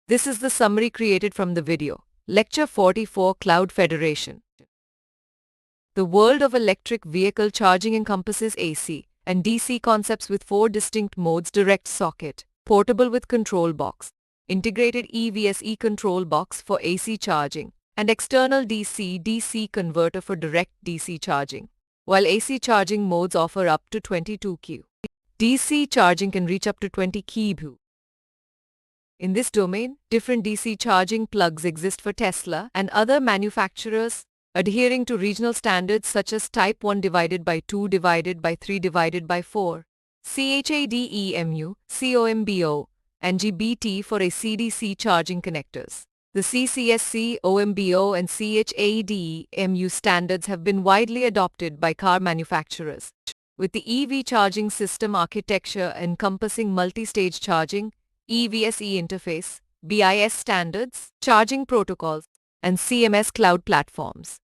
This is the summary created from the video. Lecture 44 Cloud Federation. The world of electric vehicle charging encompasses AC and DC concepts with 4 distinct modes: direct socket, portable with control box, integrated EVSE control box for AC charging, and external DC-DC converter for direct DC charging. While AC charging modes offer up to 22 kW, DC charging can reach up to 20 kW. In this domain, different DC charging plugs exist for Tesla and other manufacturers, adhering to regional standards such as Type 1 divided by 2 divided by 3 divided by 4, CHAdeMU, COMBO, and GBT for AC/DC charging connectors. The CCSC, OMBO, and CHAdeMU standards have been widely adopted by car manufacturers. With the EV charging system architecture encompassing multi-stage charging, EVSE interface, BIS standards, charging protocols, and CMS cloud platforms.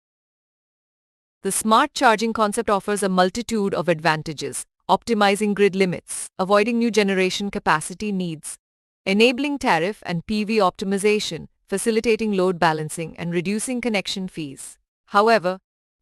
The smart charging concept offers a multitude of advantages, optimizing grid limits, avoiding new generation capacity needs, enabling tariff and PV optimization, facilitating load balancing, and reducing connection fees. However,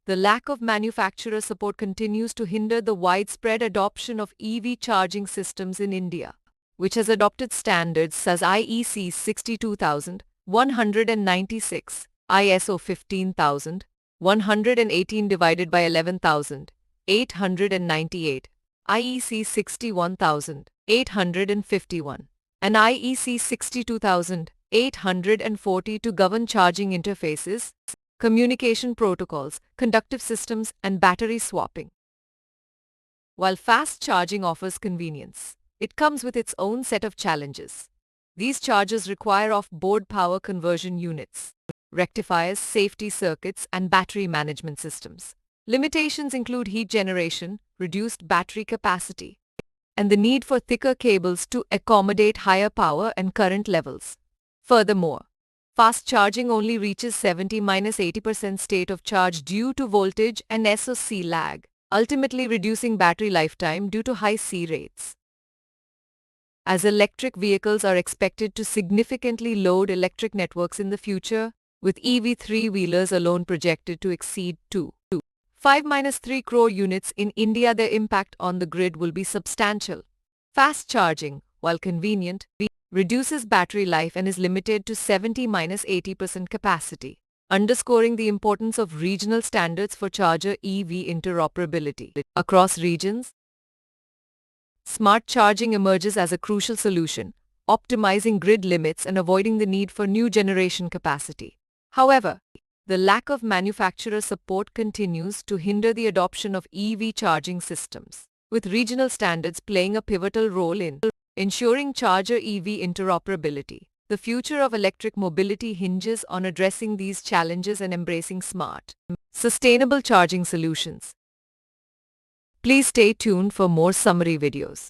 the lack of manufacturer support continues to hinder the widespread adoption of EV charging systems in India, which has adopted standards such as IEC 62196, ISO 15118 divided by 11898, IEC 61851, and IEC 62840 to govern charging interfaces, communication protocols, conductive systems, and battery swapping. While fast charging offers convenience, it comes with its own set of challenges. These chargers require off-board power conversion units, rectifiers, safety circuits, and battery management systems. Limitations include heat generation, reduced battery capacity, and the need for thicker cables to accommodate higher power and current levels. Furthermore, fast charging only reaches 70–80% state of charge due to voltage and SOC lag, ultimately reducing battery lifetime due to high C rates. As electric vehicles are expected to significantly load electric networks in the future, with EV three-wheelers alone projected to exceed 2.5–3 crore units in India, their impact on the grid will be substantial. Fast charging, while convenient, reduces battery life and is limited to 70–80% capacity, underscoring the importance of regional standards for charger EV interoperability. Across regions, smart charging emerges as a crucial solution, optimizing grid limits and avoiding the need for new generation capacity. However, the lack of manufacturer support continues to hinder the adoption of EV charging systems, with regional standards playing a pivotal role in ensuring charger EV interoperability. The future of electric mobility hinges on addressing these challenges and embracing smart, sustainable charging solutions. Please stay tuned for more summary videos.